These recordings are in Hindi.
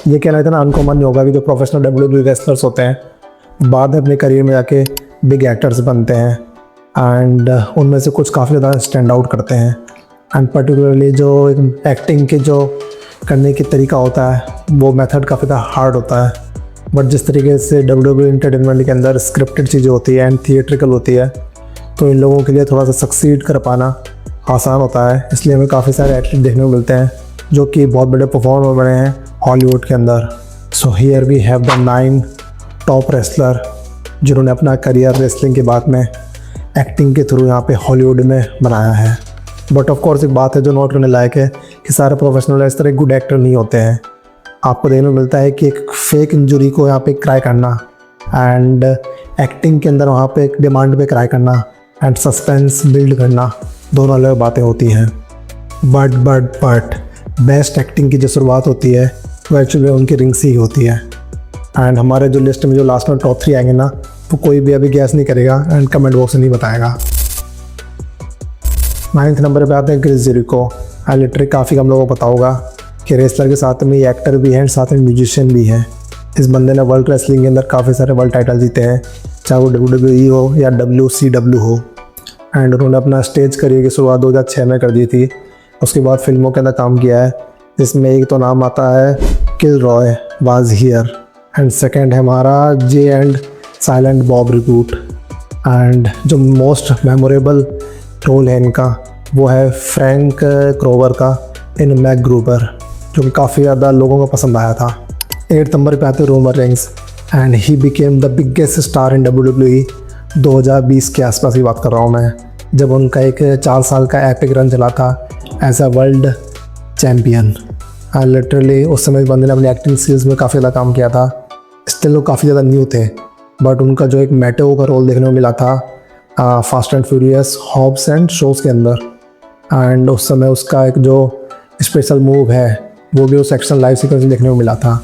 ये कहना इतना अनकॉमन नहीं होगा कि जो प्रोफेशनल WWE रेसलर्स होते हैं बाद में अपने करियर में जाके बिग एक्टर्स बनते हैं, एंड उनमें से कुछ काफ़ी ज़्यादा स्टैंड आउट करते हैं। एंड पर्टिकुलरली जो एक्टिंग के जो करने की तरीका होता है वो मेथड काफ़ी ज़्यादा हार्ड होता है, बट जिस तरीके से WWE एंटरटेनमेंट के अंदर स्क्रिप्टेड चीज़ें होती है एंड थिएट्रिकल होती है, तो इन लोगों के लिए थोड़ा सा सक्सीड कर पाना आसान होता है। इसलिए हमें काफ़ी सारे एथलीट देखने को मिलते हैं जो कि बहुत बड़े परफॉर्मर बने हैं हॉलीवुड के अंदर। So here we have the 9 top wrestler जिन्होंने अपना करियर रेसलिंग के बाद में एक्टिंग के थ्रू यहाँ पे हॉलीवुड में बनाया है। बट ऑफ कोर्स एक बात है जो नोट करने लायक है कि सारे प्रोफेशनल इस तरह गुड एक्टर नहीं होते हैं। आपको देखने को मिलता है कि एक फेक इंजरी को यहाँ पे क्राई करना एंड एक्टिंग के अंदर वहाँ पे एक डिमांड पे क्राई करना एंड सस्पेंस बिल्ड करना दोनों अलग बातें होती हैं। बट बेस्ट एक्टिंग की जो शुरुआत होती है वो एक्चुअली उनकी रिंग से ही होती है। एंड हमारे जो लिस्ट में जो लास्ट में टॉप 3 आएंगे ना, वो कोई भी अभी गैस नहीं करेगा एंड कमेंट बॉक्स में नहीं बताएगा। 9th नंबर पे आते हैं क्रिस जेरिको। लिटरली काफ़ी कम लोगों को पता होगा कि रेसलर के साथ में ये एक्टर भी है, साथ में म्यूजिशियन भी है। इस बंदे ने वर्ल्ड रेसलिंग के अंदर काफ़ी सारे वर्ल्ड टाइटल जीते हैं, चाहे वो WWE हो या WCW हो। एंड उन्होंने अपना स्टेज करियर की शुरुआत 2006 में कर दी थी। उसके बाद फिल्मों के अंदर काम किया है, जिसमें एक तो नाम आता है किलरॉय वाज हियर, एंड सेकेंड है हमारा जे and silent Bob reboot. And जो मोस्ट मेमोरेबल रोल है इनका वो है फ्रैंक क्रोवर का इन मैकग्रूबर, जो कि काफ़ी ज़्यादा लोगों को पसंद आया था। 8th नंबर पे आते हैं Roman Reigns and he became the biggest star in WWE 2020 के आसपास की बात कर रहा हूँ मैं, जब उनका एक 4 साल का एपिक रन चला था as a world champion. Literally उस समय बंदे ने अपनी एक्टिंग स्किल्स में काफ़ी ज़्यादा काम किया था। स्टिल वो काफ़ी ज़्यादा न्यू थे, बट उनका जो एक मेटेओ का रोल देखने को मिला था Fast and Furious Hobbs and Shaw के अंदर, एंड उस समय उसका एक जो स्पेशल मूव है वो भी उस एक्शन लाइव सीक्वेंस में देखने को मिला था।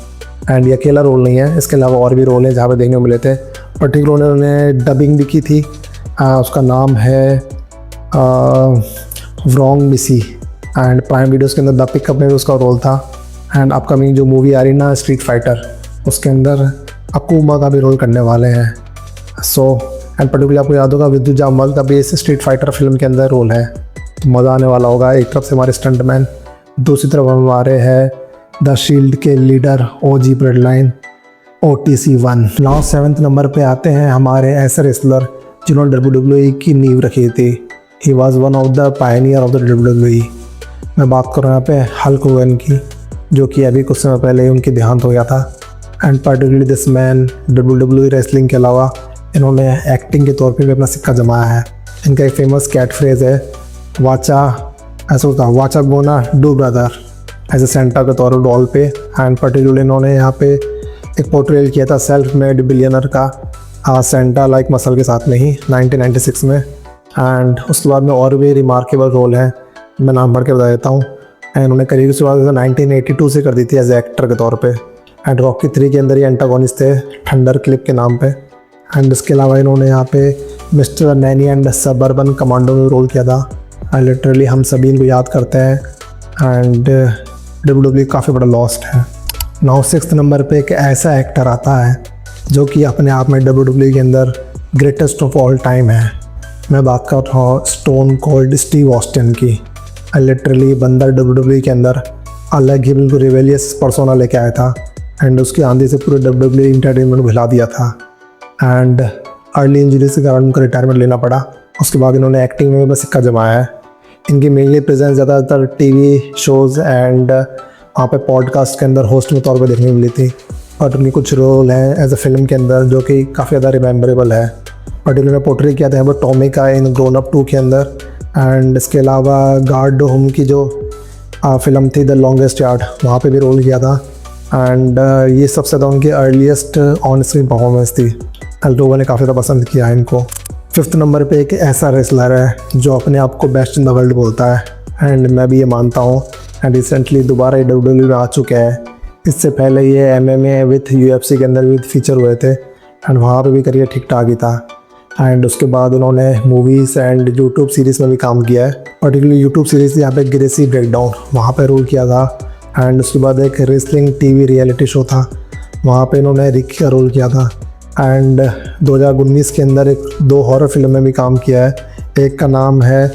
एंड ये अकेला रोल नहीं है, इसके अलावा और भी रोल हैं जहाँ पर देखने को मिले थे। पर्टिकुलर उन्होंने डबिंग भी की थी। उसका नाम है व्रॉन्ग मिसी, एंड प्राइम वीडियोज़ के अंदर द पिकअप में भी उसका रोल था। एंड अपकमिंग जो मूवी आ रही ना स्ट्रीट फाइटर, उसके अंदर अकूमा का भी रोल करने वाले हैं। एंड पर्टिकुलर आपको याद होगा विद्यु जामवाल का भी इस स्ट्रीट फाइटर फिल्म के अंदर रोल है। मज़ा आने वाला होगा। एक तरफ से हमारे स्टंटमैन, दूसरी तरफ हमारे हैं द शील्ड के leader OG bloodline OTC1। Now 7th number पे आते हैं हमारे ऐसे रेसलर जिन्होंने WWE की नींव रखी थी। He was one of the Pioneer of the WWE। मैं बात कर रहा हूँ यहाँ पे हल्क होगन की, जो कि अभी कुछ समय पहले ही उनकी देहांत हो गया था। And particularly this man WWE wrestling के अलावा इन्होंने एक्टिंग के तौर पे भी अपना सिक्का जमाया है। इनका एक फेमस कैट फ्रेज़ है वाचा, ऐसा होता है whatcha gonna do brother, as a Santa के तौर पर डॉल पे। एंड पर्टिकुलरली इन्होंने यहाँ पे एक पोर्ट्रेल किया था सेल्फ मेड बिलियनर का सेंटा लाइक मसल के साथ में ही 1996 में। एंड उसके बाद में और भी रिमार्केबल रोल है, मैं नाम पढ़ के बता देता हूँ। एंड उन्होंने करियर की शुरुआत 1982 से कर दी थी एज ए एक्टर के तौर पे। एंड रॉकी 3 के अंदर ये एंटागोनिस्ट थे थंडर क्लिप के नाम पे। एंड इसके अलावा इन्होंने यहाँ पे mister Naini and suburban commando में रोल किया था। एंड लिटरली हम सभी इनको याद करते हैं, एंड WWE काफ़ी बड़ा लॉस्ट है। नाउ 6th नंबर पे एक ऐसा एक्टर आता है जो कि अपने आप में WWE के अंदर ग्रेटेस्ट ऑफ ऑल टाइम है। मैं बात कर रहा हूँ स्टोन कोल्ड स्टीव ऑस्टिन की। लिटरली बंदा WWE के अंदर अलग ही बिल्कुल रिवेलियस पर्सोना लेके आया था, एंड उसकी आंधी से पूरे WWE इंटरटेनमेंट हिला दिया था। एंड अर्ली इंजरी के कारण उनको रिटायरमेंट लेना पड़ा। उसके बाद इन्होंने एक्टिंग में अपना सिक्का जमाया है। इनकी मेनली प्रेजेंस ज़्यादातर टीवी शोज़ एंड वहाँ पे पॉडकास्ट के अंदर होस्ट के तौर पे देखने को मिली थी। और उनकी कुछ रोल हैं एज अ फिल्म के अंदर जो कि काफ़ी ज़्यादा रिमेम्बरेबल है। पर्टिकुलर में पोर्ट्रे किया था वो टॉमी का इन ग्रोन अप 2 के अंदर। एंड इसके अलावा गार्ड होम की जो फिल्म थी द लॉन्गेस्ट यार्ड, वहाँ पे भी रोल किया था। एंड ये सबसे ज़्यादा उनकी अर्लीस्ट ऑन स्क्रीन परफॉर्मेंस थी। लोगों ने काफ़ी ज़्यादा पसंद किया है इनको। 5th नंबर पे एक ऐसा रेसलर है जो अपने आप को बेस्ट इन द वर्ल्ड बोलता है, एंड मैं भी ये मानता हूँ। एंड रिसेंटली दोबारा ये WWE में आ चुके हैं। इससे पहले ये MMA विथ UFC के अंदर भी फीचर हुए थे, एंड वहाँ पे भी करियर ठीक ठाक ही था। एंड उसके बाद उन्होंने मूवीज़ एंड यूट्यूब सीरीज़ में भी काम किया है। पर्टिकुलरली यूट्यूब सीरीज़ यहाँ पे ग्रेसी ब्रेकडाउन, वहाँ पे रोल किया था एंड उसके बाद एक रेसलिंग टीवी रियलिटी शो था, वहाँ पे इन्होंने रिकी का रोल किया था। एंड 2019 के अंदर एक 2 हॉरर फिल्म में भी काम किया है। एक का नाम है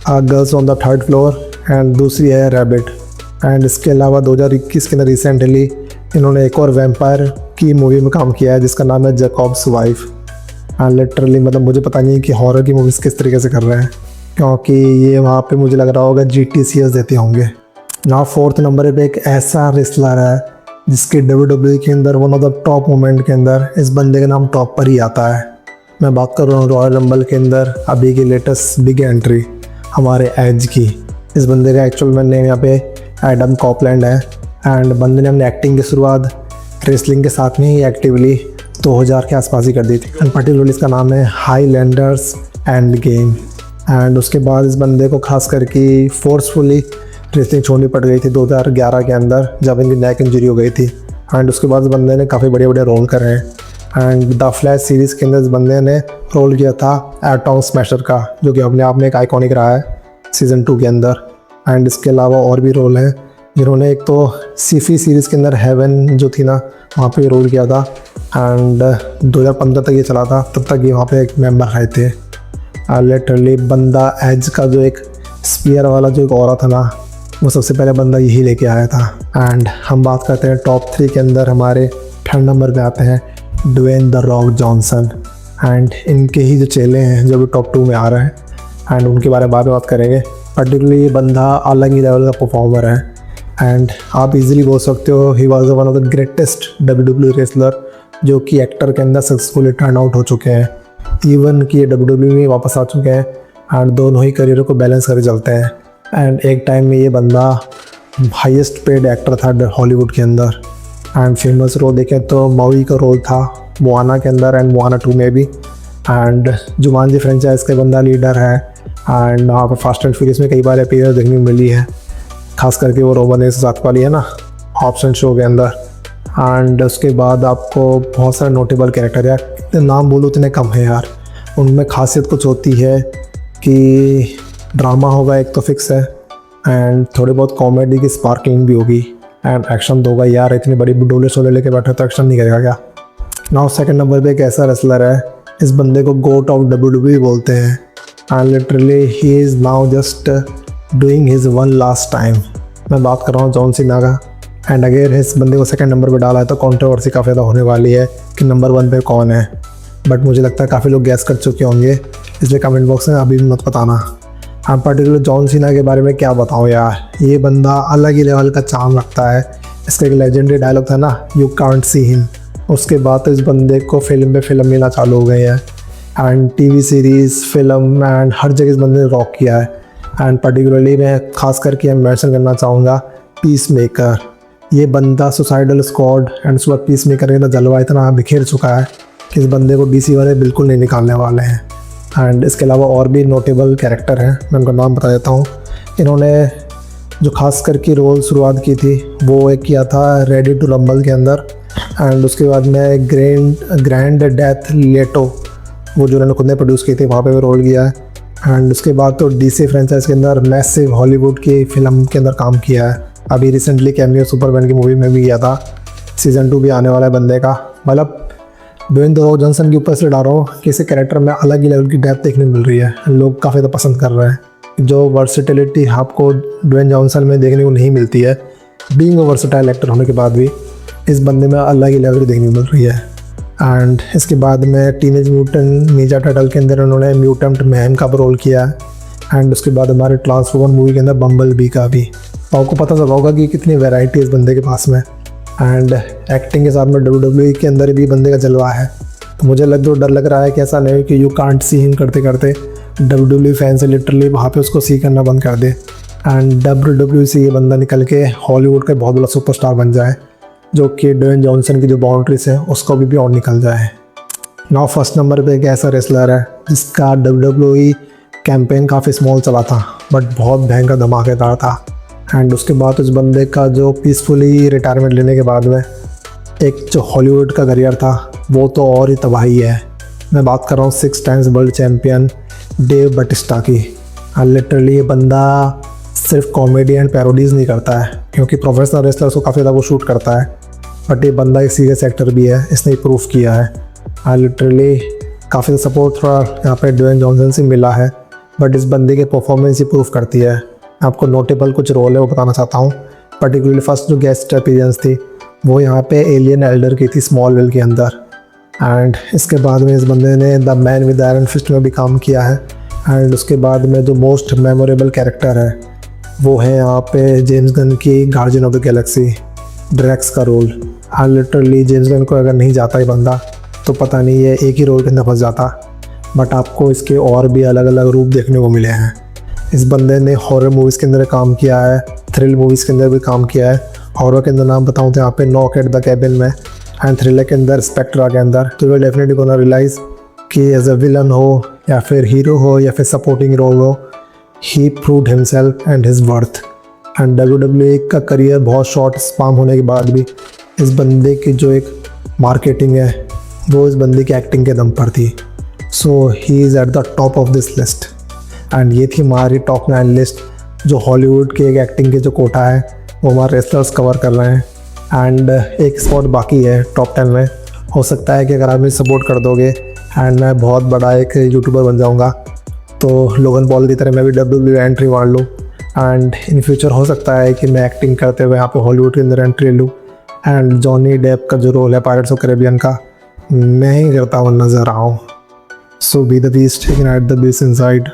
girls on the third floor and दूसरी है रैबिट। एंड इसके अलावा 2021 के अंदर रिसेंटली इन्होंने एक और वैम्पायर की मूवी में काम किया है जिसका नाम है जैकॉब्स वाइफ। एंड लिटरली मतलब मुझे पता नहीं कि हॉरर की मूवीज़ किस तरीके से कर रहे हैं, क्योंकि ये वहाँ पे मुझे लग रहा होगा GTCS देते होंगे। ना 4th नंबर पे एक ऐसा रेसलर है जिसके WWE के अंदर one of the top moment के अंदर इस बंदे का नाम टॉप पर ही आता है। मैं बात कर रहा हूँ रॉयल रंबल के अंदर अभी की लेटेस्ट बिग एंट्री हमारे एज की। इस बंदे का एक्चुअल में नेम यहाँ पे एडम कॉपलैंड है। एंड बंदे ने अपनी एक्टिंग की शुरुआत रेसलिंग के साथ में ही एक्टिवली 2000 के आसपास ही कर दी थी। एंड पर्टिकुलरली इसका नाम है हाईलैंडर्स एंड गेम। एंड उसके बाद इस बंदे को खास करके फोर्सफुली रेसलिंग छोड़नी पड़ गई थी 2011 के अंदर, जब इनकी नेक इंजरी हो गई थी। एंड उसके बाद इस बंदे ने काफ़ी बड़े बड़े रोल करे हैं। एंड द फ्लैश सीरीज़ के अंदर इस बंदे ने रोल किया था एटॉम स्मैशर का, जो कि अपने आप में एक आइकॉनिक रहा है सीज़न 2 के अंदर। एंड इसके अलावा और भी रोल हैं जिन्होंने, एक तो सीफी सीरीज़ के अंदर हेवन जो थी ना, वहाँ पे रोल किया था। एंड 2015 तक ये चला था, तब तक ये वहाँ पे एक मेंबर आए थे। लिटरली बंदा एज का जो एक स्पीयर वाला जो एक औरत था ना, वो सबसे पहले बंदा यही लेके आया था। एंड हम बात करते हैं टॉप 3 के अंदर, हमारे 3rd नंबर पे आते हैं Dwayne the Rock Johnson. And इनके ही जो चेले हैं जो भी टॉप 2 में आ रहे हैं, एंड उनके बारे में बाद में बात करेंगे। पर्टिकुलरली ये बंदा अलग ही लेवल का परफॉर्मर है। एंड आप इजीली बोल सकते हो he was one of the greatest WWE wrestler, जो कि एक्टर के अंदर सक्सेसफुली टर्न आउट हो चुके हैं। इवन कि ये WWE में वापस आ चुके हैं एंड दोनों ही करियर को बैलेंस करके चलते हैं। एंड एक टाइम में ये बंदा हाईएस्ट पेड एक्टर था हॉलीवुड के अंदर। एंड फेमस रोल देखें तो मौई का रोल था मोआना के अंदर एंड मोआना 2 में भी। एंड जुमानजी फ्रेंचाइज का बंदा लीडर है। एंड वहाँ पर फास्ट एंड फ्यूरियस में कई बार अपीयरेंस देखने को मिली है, खास करके वो रोमन के साथ वाली है ना ऑप्शन शो के अंदर। एंड उसके बाद आपको बहुत सारे नोटेबल कैरेक्टर, यार कितने नाम बोलो उतने कम है यार। उनमें खासियत कुछ होती है कि ड्रामा होगा एक तो फिक्स है, एंड थोड़ी बहुत कॉमेडी की स्पार्कलिंग भी होगी, एंड एक्शन तो होगा यार। इतनी बड़ी डोले शोले लेके बैठे तो एक्शन नहीं करेगा क्या। नाउ 2nd नंबर पे एक ऐसा रेसलर है, इस बंदे को गोट ऑफ WWE बोलते हैं। And literally he is now just doing his one last time. मैं बात कर रहा हूँ जॉन सीना का। एंड अगर इस बंदे को 2nd नंबर पे डाला है तो कंट्रोवर्सी काफ़ी ज़्यादा होने वाली है कि नंबर 1 पे कौन है। बट मुझे लगता है काफ़ी लोग गैस कर चुके होंगे, इसलिए कमेंट बॉक्स में अभी भी मत बताना। हाँ, पर्टिकुलर जॉन सीना के बारे में क्या बताऊँ यार, ये बंदा अलग ही लेवल का चार्म रखता है। इसका एक लेजेंडरी डायलॉग था ना, यू कांट सी हिम। उसके बाद तो इस बंदे को फिल्म पे फिल्म मिलना चालू हो गई है। And TV series, film and हर जगह इस बंदे ने रॉक किया है। एंड पर्टिकुलरली मैं खास करके मेंशन करना चाहूँगा पीस मेकर। ये बंदा सुसाइडल स्क्वाड एंड उसके बाद पीस मेकर का जलवा इतना बिखेर चुका है कि इस बंदे को DC वाले बिल्कुल नहीं निकालने वाले हैं। एंड इसके अलावा और भी नोटेबल कैरेक्टर हैं, मैं उनका नाम बता देता हूँ। इन्होंने जो खास करके रोल शुरुआत की थी वो एक किया था रेडी टू रंबल के अंदर। एंड उसके बाद में ग्रैंड डेथ लेटो, वो जो उन्होंने खुद ने प्रोड्यूस की थी, वहाँ पे भी रोल किया है। एंड उसके बाद तो DC फ्रेंचाइज के अंदर मैसिव हॉलीवुड की फिल्म के अंदर काम किया है। अभी रिसेंटली कैमियो सुपरमैन की मूवी में भी किया था। सीज़न 2 भी आने वाला है बंदे का। मतलब ड्वेन द रॉक जॉनसन के ऊपर से डाल रहा हूँ कि इस कैरेक्टर में अलग ही लेवल की डेप्थ देखने मिल रही है। लोग काफ़ी ज़्यादा पसंद कर रहे हैं। जो वर्सेटिलिटी आपको ड्वेन जॉनसन में देखने को नहीं मिलती है, बीइंग अ वर्सेटाइल एक्टर होने के बाद भी इस बंदे में अलग ही लेवल की देखने को मिल रही है। एंड इसके बाद में टीनेज म्यूटेंट निंजा टर्टल के अंदर उन्होंने म्यूटेंट मैम का रोल किया है। एंड उसके बाद हमारे ट्रांसफॉर्मर मूवी के अंदर बम्बल बी का भी। तो आपको पता चला होगा कि कितनी वैरायटी है इस बंदे के पास में। एंड एक्टिंग के साथ में WWE के अंदर भी बंदे का जलवा है। तो मुझे डर लग रहा है कि ऐसा नहीं कि यू कांट सी हिम करते करते WWE फैन से लिटरली वहाँ पे उसको सी करना बंद कर दे एंड WWE से ये बंदा निकल के हॉलीवुड का बहुत बड़ा सुपरस्टार बन जाए, जो कि ड्वेन जॉनसन की जो बाउंड्रीज है उसको भी और निकल जाए। नाउ 1st नंबर पे एक ऐसा रेसलर है जिसका WWE कैंपेन काफ़ी स्मॉल चला था बट बहुत भयंकर धमाकेदार था। एंड उसके बाद उस बंदे का जो पीसफुली रिटायरमेंट लेने के बाद में एक जो हॉलीवुड का करियर था वो तो और ही तबाही है। मैं बात कर रहा हूँ 6 times world champion Dave Bautista की। लिटरली ये बंदा सिर्फ कॉमेडी एंड पैरोडीज़ नहीं करता है, क्योंकि प्रोफेशनल रेसलर्स को काफ़ी ज़्यादा वो शूट करता है, बट ये बंदा एक सीरियस एक्टर भी है, इसने प्रूव किया है। आई लिटरली काफ़ी सपोर्ट थोड़ा यहाँ पे ड्वेन जॉनसन से मिला है, बट इस बंदे की परफॉर्मेंस ही प्रूव करती है। आपको नोटेबल कुछ रोल है वो बताना चाहता हूँ। पर्टिकुलरली फर्स्ट जो गेस्ट अपीयरेंस थी वो यहाँ पे एलियन एल्डर की थी स्मॉलविल के अंदर, एंड इसके बाद में इस बंदे ने the man with iron fist में भी काम किया है। एंड उसके बाद में जो मोस्ट मेमोरेबल कैरेक्टर है वो है यहाँ पे जेम्स गन की Guardian of the Galaxy Drax का रोल। लिटरली जेम्स गन को अगर नहीं जाता ही बंदा तो पता नहीं ये एक ही रोल के अंदर फंस जाता, बट आपको इसके और भी अलग अलग रूप देखने को मिले हैं। इस बंदे ने हॉरर मूवीज़ के अंदर काम किया है, थ्रिल मूवीज़ के अंदर भी काम किया है। हॉरर के अंदर नाम बताऊँ तो यहाँ पे नॉक एट द कैबिन में, एंड थ्रिलर के अंदर स्पेक्ट्रा के अंदर। तो वे डेफिनेटली गोना रियलाइज़ कि एज अ विलन हो या फिर हीरो हो या फिर सपोर्टिंग रोल हो, he proved himself and his worth. And WWE का करियर बहुत शॉर्ट स्पाम होने के बाद भी इस बंदे की जो एक मार्केटिंग है वो इस बंदे की एक्टिंग के दम पर थी। So he is at the top of this list. And ये थी हमारी टॉप 9 लिस्ट, जो हॉलीवुड के एक एक्टिंग के जो कोटा है वो हमारे रेसलर्स कवर कर रहे हैं। एंड एक स्पॉट बाकी है टॉप 10 में। हो सकता है कि अगर आप मुझे सपोर्ट कर दोगे एंड मैं बहुत बड़ा एक यूट्यूबर बन जाऊंगा, तो लोगन पॉल की तरह मैं भी WWE एंट्री मार लूँ, एंड इन फ्यूचर हो सकता है कि मैं एक्टिंग करते हुए यहाँ पे हॉलीवुड के अंदर एंट्री लूँ, एंड जॉनी डेप का जो रोल है पायरेट्स ऑफ कैरिबियन का मैं ही करता हुआ नजर आऊँ। So be the beast, taken at the beast inside.